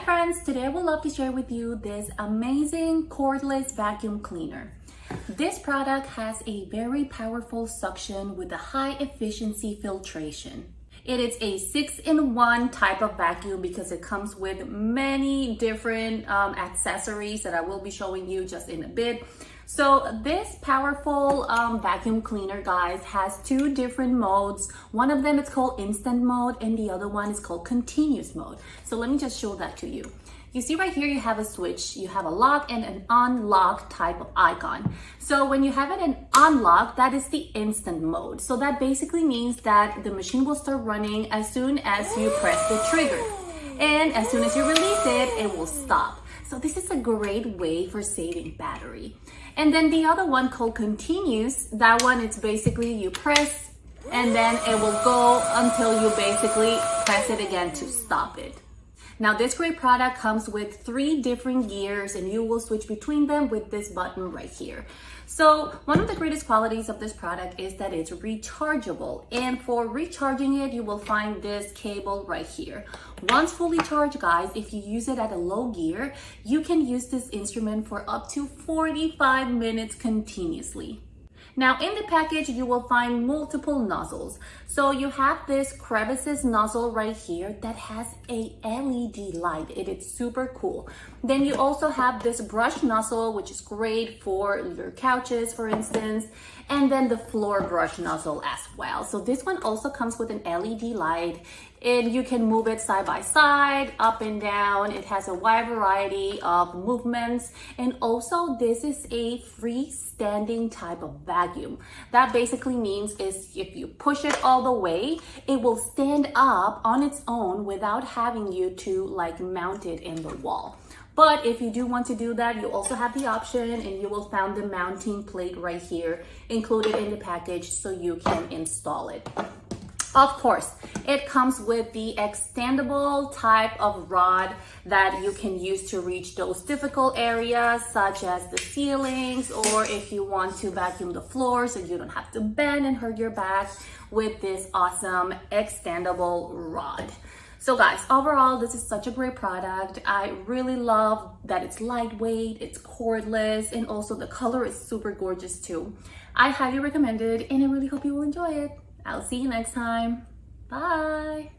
friends, today I would love to share with you this amazing cordless vacuum cleaner. This product has a very powerful suction with a high efficiency filtration. It is a 6-in-1 type of vacuum because it comes with many different accessories that I will be showing you just in a bit. So this powerful vacuum cleaner, guys, has two different modes. One of them is called instant mode and the other one is called continuous mode. So let me just show that to you. You see right here, you have a switch, you have a lock and an unlock type of icon. So when you have it in unlock, that is the instant mode. So that basically means that the machine will start running as soon as you press the trigger. And as soon as you release it, it will stop. So this is a great way for saving battery. And then the other one called continuous, that one it's basically you press and then it will go until you basically press it again to stop it. Now this great product comes with 3 different gears and you will switch between them with this button right here. So one of the greatest qualities of this product is that it's rechargeable, and for recharging it you will find this cable right here. Once fully charged, guys, if you use it at a low gear, you can use this instrument for up to 45 minutes continuously. Now in the package, you will find multiple nozzles. So you have this crevices nozzle right here that has a LED light. It is super cool. Then you also have this brush nozzle, which is great for your couches, for instance, and then the floor brush nozzle as well. So this one also comes with an LED light, and you can move it side by side, up and down. It has a wide variety of movements, and also this is a freestanding type of vacuum. That basically means is if you push it all the way, it will stand up on its own without having you to like mount it in the wall. But if you do want to do that, you also have the option, and you will find the mounting plate right here included in the package so you can install it. Of course, it comes with the extendable type of rod that you can use to reach those difficult areas such as the ceilings, or if you want to vacuum the floor so you don't have to bend and hurt your back with this awesome extendable rod. So guys, overall, this is such a great product. I really love that it's lightweight, it's cordless, and also the color is super gorgeous too. I highly recommend it, and I really hope you will enjoy it. I'll see you next time. Bye.